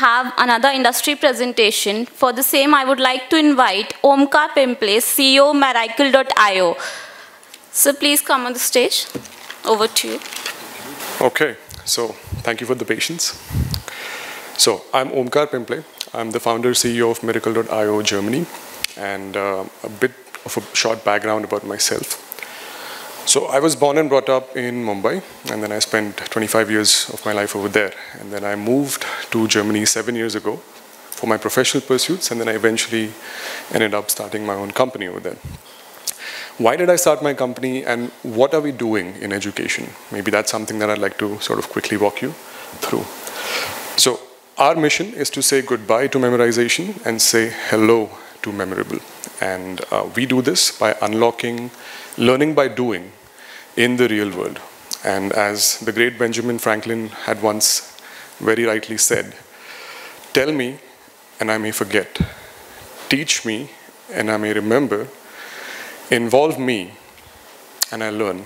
have another industry presentation. For the same, I would like to invite Omkar Pimple, CEO Miracle.io. So please come on the stage. Over to you. Okay, so thank you for the patience. So I'm Omkar Pimple. I'm the founder CEO of Miracle.io Germany, and a bit of a short background about myself. So I was born and brought up in Mumbai, and then I spent 25 years of my life over there. And then I moved to Germany 7 years ago for my professional pursuits, and then I eventually ended up starting my own company over there. Why did I start my company, and what are we doing in education? Maybe that's something that I'd like to sort of quickly walk you through. So our mission is to say goodbye to memorization and say hello to memorable. And we do this by unlocking learning by doing in the real world. And as the great Benjamin Franklin had once very rightly said, tell me and I may forget, teach me and I may remember, involve me and I learn.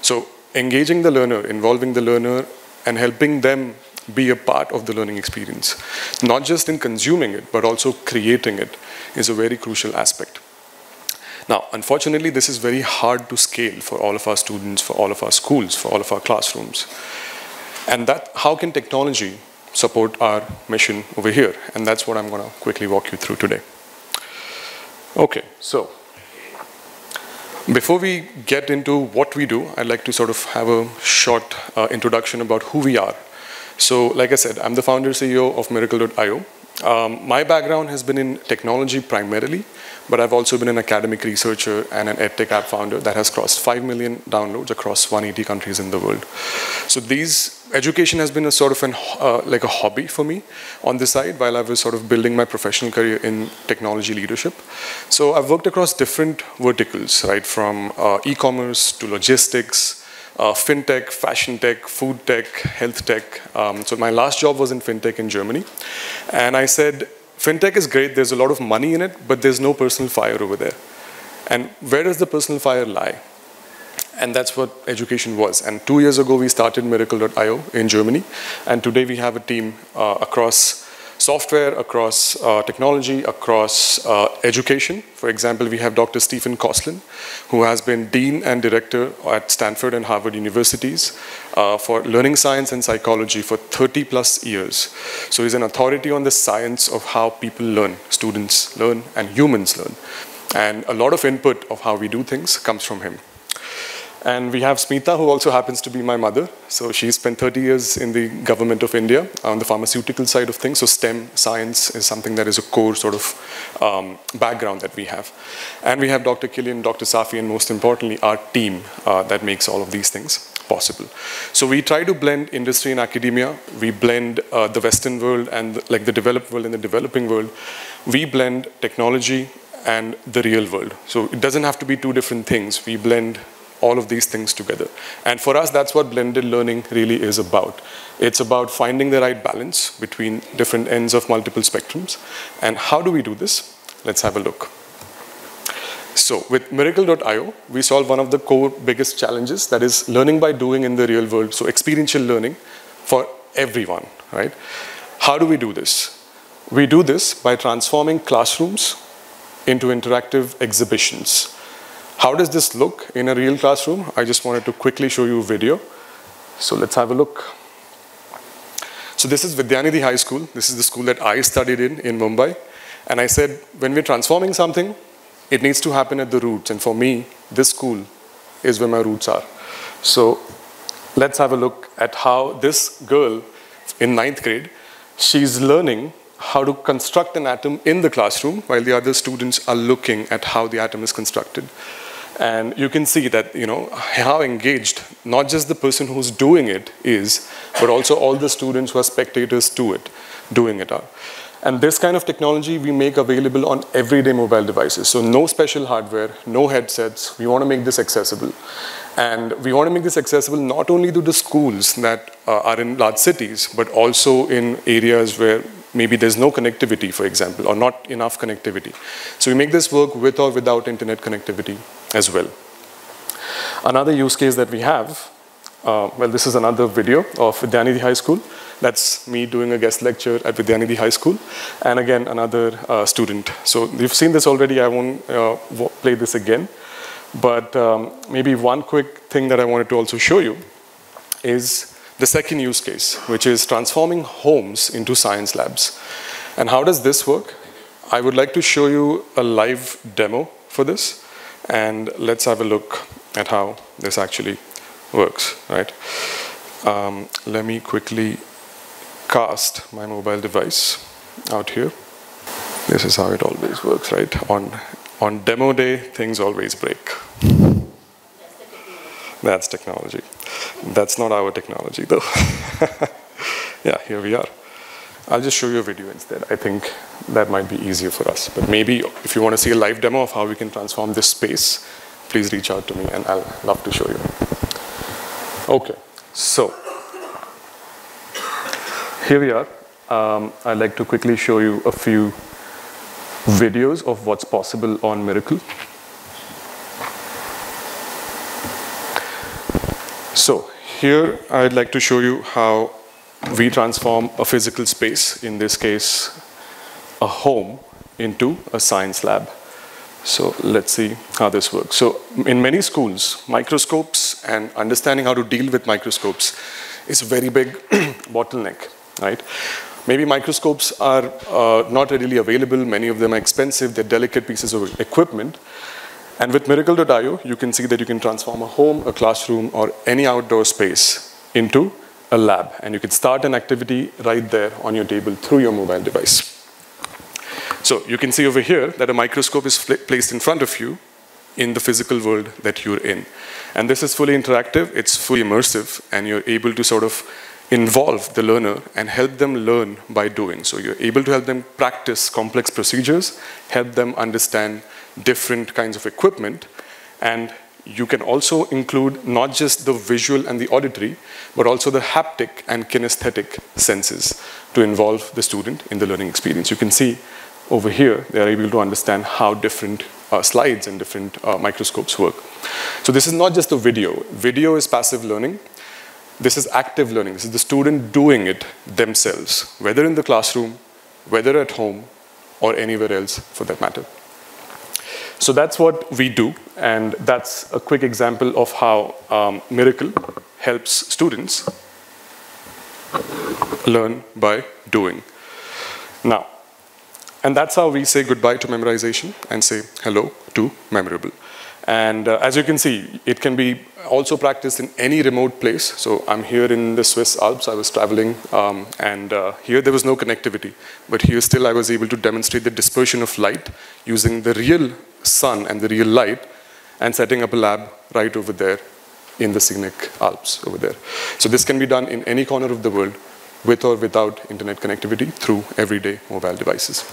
So engaging the learner, involving the learner, and helping them be a part of the learning experience, not just in consuming it, but also creating it, is a very crucial aspect. Now, unfortunately, this is very hard to scale for all of our students, for all of our schools, for all of our classrooms. And that, how can technology support our mission over here? And that's what I'm going to quickly walk you through today. Okay, so before we get into what we do, I'd like to sort of have a short introduction about who we are. So, like I said, I'm the founder CEO of Miracle.io. My background has been in technology primarily, but I've also been an academic researcher and an edtech app founder that has crossed 5 million downloads across 180 countries in the world. So education has been a sort of like a hobby for me on this side while I was sort of building my professional career in technology leadership. So I've worked across different verticals, right, from e-commerce to logistics, fintech, fashion tech, food tech, health tech. So my last job was in fintech in Germany. And I said, fintech is great, there's a lot of money in it, but there's no personal fire over there. And where does the personal fire lie? And that's what education was. And 2 years ago, we started Miracle.io in Germany. And today we have a team across software, across technology, across education. For example, we have Dr. Stephen Koslin, who has been Dean and Director at Stanford and Harvard Universities for learning science and psychology for 30 plus years. So he's an authority on the science of how people learn, students learn, and humans learn. And a lot of input of how we do things comes from him. And we have Smita, who also happens to be my mother. So she spent 30 years in the government of India on the pharmaceutical side of things. So STEM science is something that is a core sort of background that we have. And we have Dr. Killian, Dr. Safi, and most importantly, our team that makes all of these things possible. So we try to blend industry and academia. We blend the Western world and like the developed world and the developing world. We blend technology and the real world. So it doesn't have to be two different things. We blend all of these things together. And for us, that's what blended learning really is about. It's about finding the right balance between different ends of multiple spectrums. And how do we do this? Let's have a look. So with Miracle.io, we solve one of the core biggest challenges, that is learning by doing in the real world. So experiential learning for everyone, right? How do we do this? We do this by transforming classrooms into interactive exhibitions. How does this look in a real classroom? I just wanted to quickly show you a video. So let's have a look. So this is Vidyanidhi High School. This is the school that I studied in Mumbai. And I said, when we're transforming something, it needs to happen at the roots. And for me, this school is where my roots are. So let's have a look at how this girl in 9th grade, she's learning how to construct an atom in the classroom while the other students are looking at how the atom is constructed. And you can see that, you know, how engaged not just the person who's doing it is, but also all the students who are spectators to it, doing it are. And this kind of technology we make available on everyday mobile devices. So no special hardware, no headsets. We want to make this accessible. And we want to make this accessible not only to the schools that are in large cities, but also in areas where maybe there's no connectivity, for example, or not enough connectivity. So we make this work with or without internet connectivity as well. Another use case that we have well, this is another video of Vidyanidhi High School. That's me doing a guest lecture at Vidyanidhi High School. And again, another student. So you've seen this already. I won't play this again. But maybe one quick thing that I wanted to also show you is the second use case, which is transforming homes into science labs. And how does this work? I would like to show you a live demo for this. And let's have a look at how this actually works, right? Let me quickly cast my mobile device out here. This is how it always works, right? On demo day, things always break. That's technology. That's not our technology, though. Yeah, here we are. I'll just show you a video instead. I think that might be easier for us. But maybe if you want to see a live demo of how we can transform this space, please reach out to me and I'll love to show you. Okay, so here we are. I'd like to quickly show you a few videos of what's possible on Miracle. So here I'd like to show you how we transform a physical space, in this case a home, into a science lab. So let's see how this works. So in many schools, microscopes and understanding how to deal with microscopes is a very big bottleneck, right? Maybe microscopes are not readily available. Many of them are expensive. They're delicate pieces of equipment. And with Miracle.io, you can see that you can transform a home, a classroom, or any outdoor space into a lab. And you can start an activity right there on your table through your mobile device. So you can see over here that a microscope is placed in front of you in the physical world that you're in. And this is fully interactive, it's fully immersive, and you're able to sort of involve the learner and help them learn by doing. So you're able to help them practice complex procedures, help them understand different kinds of equipment, and you can also include not just the visual and the auditory, but also the haptic and kinesthetic senses to involve the student in the learning experience. You can see over here, they are able to understand how different slides and different microscopes work. So this is not just a video. Video is passive learning. This is active learning. This is the student doing it themselves, whether in the classroom, whether at home, or anywhere else for that matter. So that's what we do, and that's a quick example of how Miracle helps students learn by doing. Now, and that's how we say goodbye to memorization and say hello to memorable. And as you can see, it can be also practiced in any remote place. So I'm here in the Swiss Alps. I was traveling, and here there was no connectivity. But here still I was able to demonstrate the dispersion of light using the real sun and the real light and setting up a lab right over there in the scenic Alps over there. So this can be done in any corner of the world with or without internet connectivity through everyday mobile devices.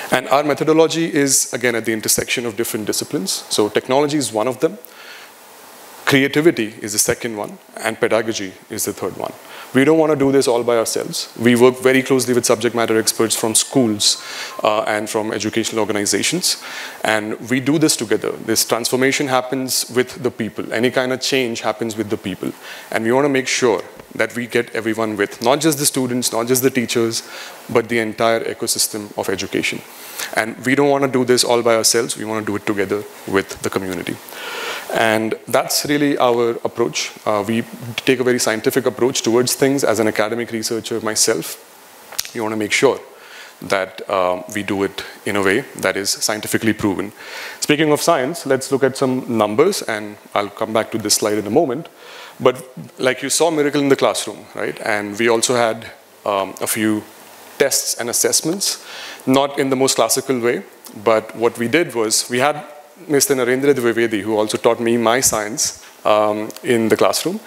And our methodology is, again, at the intersection of different disciplines. So technology is one of them, creativity is the second one, and pedagogy is the third one. We don't want to do this all by ourselves. We work very closely with subject matter experts from schools and from educational organizations. And we do this together. This transformation happens with the people. Any kind of change happens with the people. And we want to make sure that we get everyone with, not just the students, not just the teachers, but the entire ecosystem of education. And we don't want to do this all by ourselves. We want to do it together with the community. And that's really our approach. We take a very scientific approach towards things. As an academic researcher myself, we want to make sure that we do it in a way that is scientifically proven. Speaking of science, let's look at some numbers, and I'll come back to this slide in a moment. But like you saw Miracle in the classroom, right? And we also had a few tests and assessments, not in the most classical way, but what we did was we had Mr. Narendra Dwivedi, who also taught me my science in the classroom,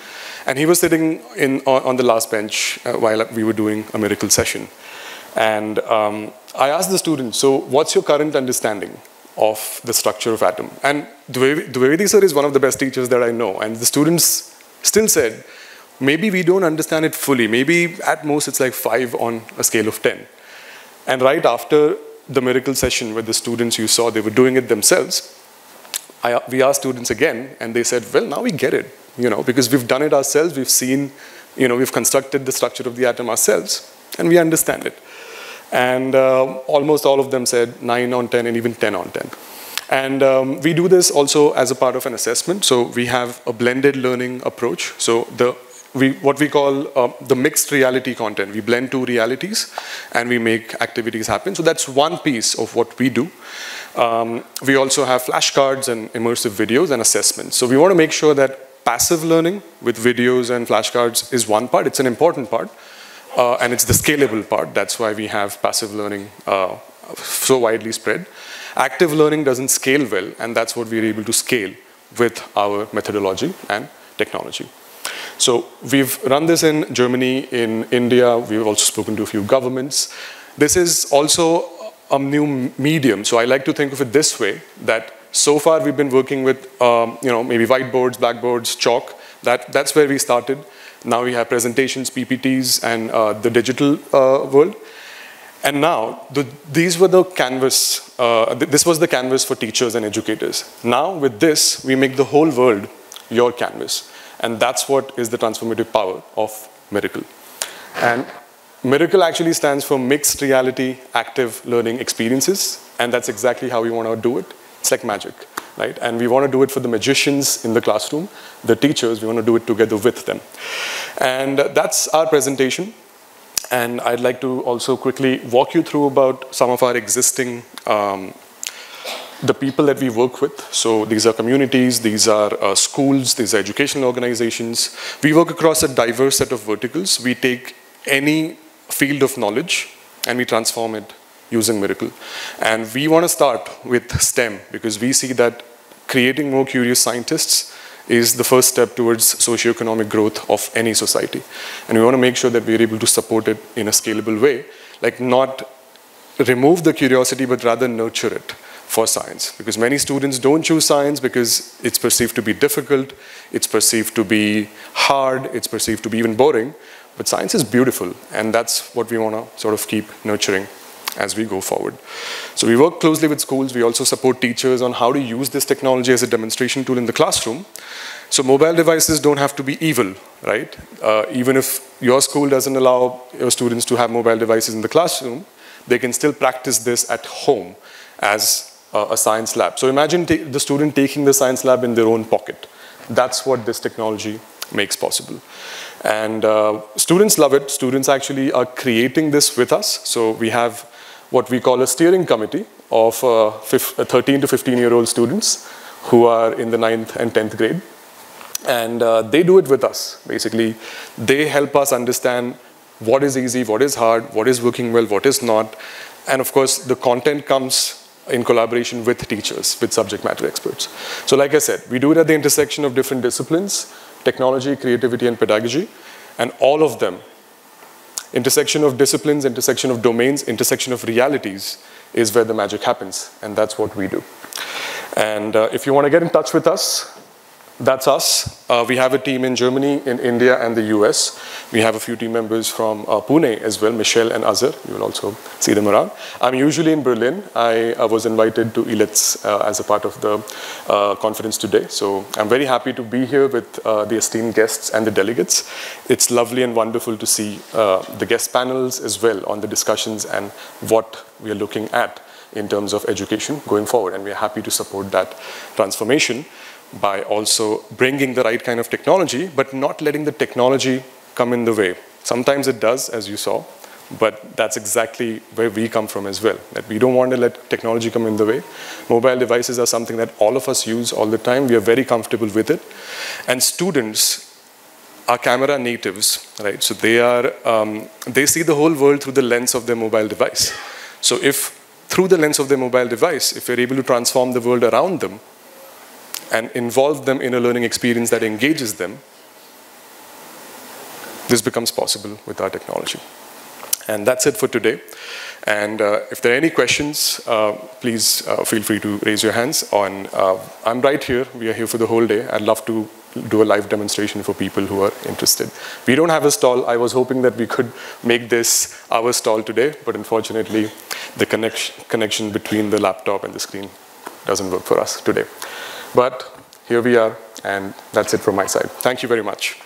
and he was sitting on the last bench while we were doing a Miracle session. And I asked the students, so what's your current understanding of the structure of atom? And Dwivedi sir is one of the best teachers that I know, and the students still said, maybe we don't understand it fully. Maybe at most it's like 5 on a scale of 10. And right after the Miracle session where the students you saw, they were doing it themselves, we asked students again, and they said, well, now we get it, because we've done it ourselves, we've seen, we've constructed the structure of the atom ourselves, and we understand it. And almost all of them said 9 on 10 and even 10 on 10. And we do this also as a part of an assessment. So we have a blended learning approach. So what we call the mixed reality content. We blend two realities and we make activities happen. So that's one piece of what we do. We also have flashcards and immersive videos and assessments. So we want to make sure that passive learning with videos and flashcards is one part. It's an important part. And it's the scalable part. That's why we have passive learning so widely spread. Active learning doesn't scale well, and that's what we're able to scale with our methodology and technology. So we've run this in Germany, in India. We've also spoken to a few governments. This is also a new medium. So I like to think of it this way, that so far we've been working with maybe whiteboards, blackboards, chalk. That's where we started. Now we have presentations, PPTs, and the digital world. And now, these were the canvas, this was the canvas for teachers and educators. Now, with this, we make the whole world your canvas. And that's what is the transformative power of Miracle. And Miracle actually stands for Mixed Reality Active Learning Experiences. And that's exactly how we want to do it. It's like magic, right? And we want to do it for the magicians in the classroom, the teachers, we want to do it together with them. And that's our presentation. And I'd like to also quickly walk you through about some of our existing, the people that we work with. So these are communities, these are schools, these are educational organizations. We work across a diverse set of verticals. We take any field of knowledge and we transform it using Miracle. And we want to start with STEM because we see that creating more curious scientists is the first step towards socioeconomic growth of any society. And we want to make sure that we're able to support it in a scalable way, like not remove the curiosity, but rather nurture it for science. Because many students don't choose science because it's perceived to be difficult, it's perceived to be hard, it's perceived to be even boring. But science is beautiful, and that's what we want to sort of keep nurturing as we go forward. So we work closely with schools. We also support teachers on how to use this technology as a demonstration tool in the classroom. So mobile devices don't have to be evil, right? Even if your school doesn't allow your students to have mobile devices in the classroom, they can still practice this at home as a science lab. So imagine the student taking the science lab in their own pocket. That's what this technology makes possible. And students love it. Students actually are creating this with us. So we have what we call a steering committee of 13 to 15-year-old students who are in the 9th and 10th grade. And they do it with us. Basically, they help us understand what is easy, what is hard, what is working well, what is not. And of course, the content comes in collaboration with teachers, with subject matter experts. So like I said, we do it at the intersection of different disciplines, technology, creativity, and pedagogy. And all of them, intersection of disciplines, intersection of domains, intersection of realities is where the magic happens. And that's what we do. And if you want to get in touch with us, that's us. We have a team in Germany, in India, and the US. We have a few team members from Pune as well, Michelle and Azhar. You will also see them around. I'm usually in Berlin. I was invited to Elets as a part of the conference today. So I'm very happy to be here with the esteemed guests and the delegates. It's lovely and wonderful to see the guest panels as well on the discussions and what we are looking at in terms of education going forward. And we're happy to support that transformation by also bringing the right kind of technology, but not letting the technology come in the way. Sometimes it does, as you saw, but that's exactly where we come from as well, that we don't want to let technology come in the way. Mobile devices are something that all of us use all the time. We are very comfortable with it. And students are camera natives, right? So they see the whole world through the lens of their mobile device. So if through the lens of their mobile device, if we're able to transform the world around them, and involve them in a learning experience that engages them, this becomes possible with our technology. And that's it for today. And if there are any questions, please feel free to raise your hands. I'm right here. We are here for the whole day. I'd love to do a live demonstration for people who are interested. We don't have a stall. I was hoping that we could make this our stall today, but unfortunately, the connection between the laptop and the screen doesn't work for us today. But here we are, and that's it from my side. Thank you very much.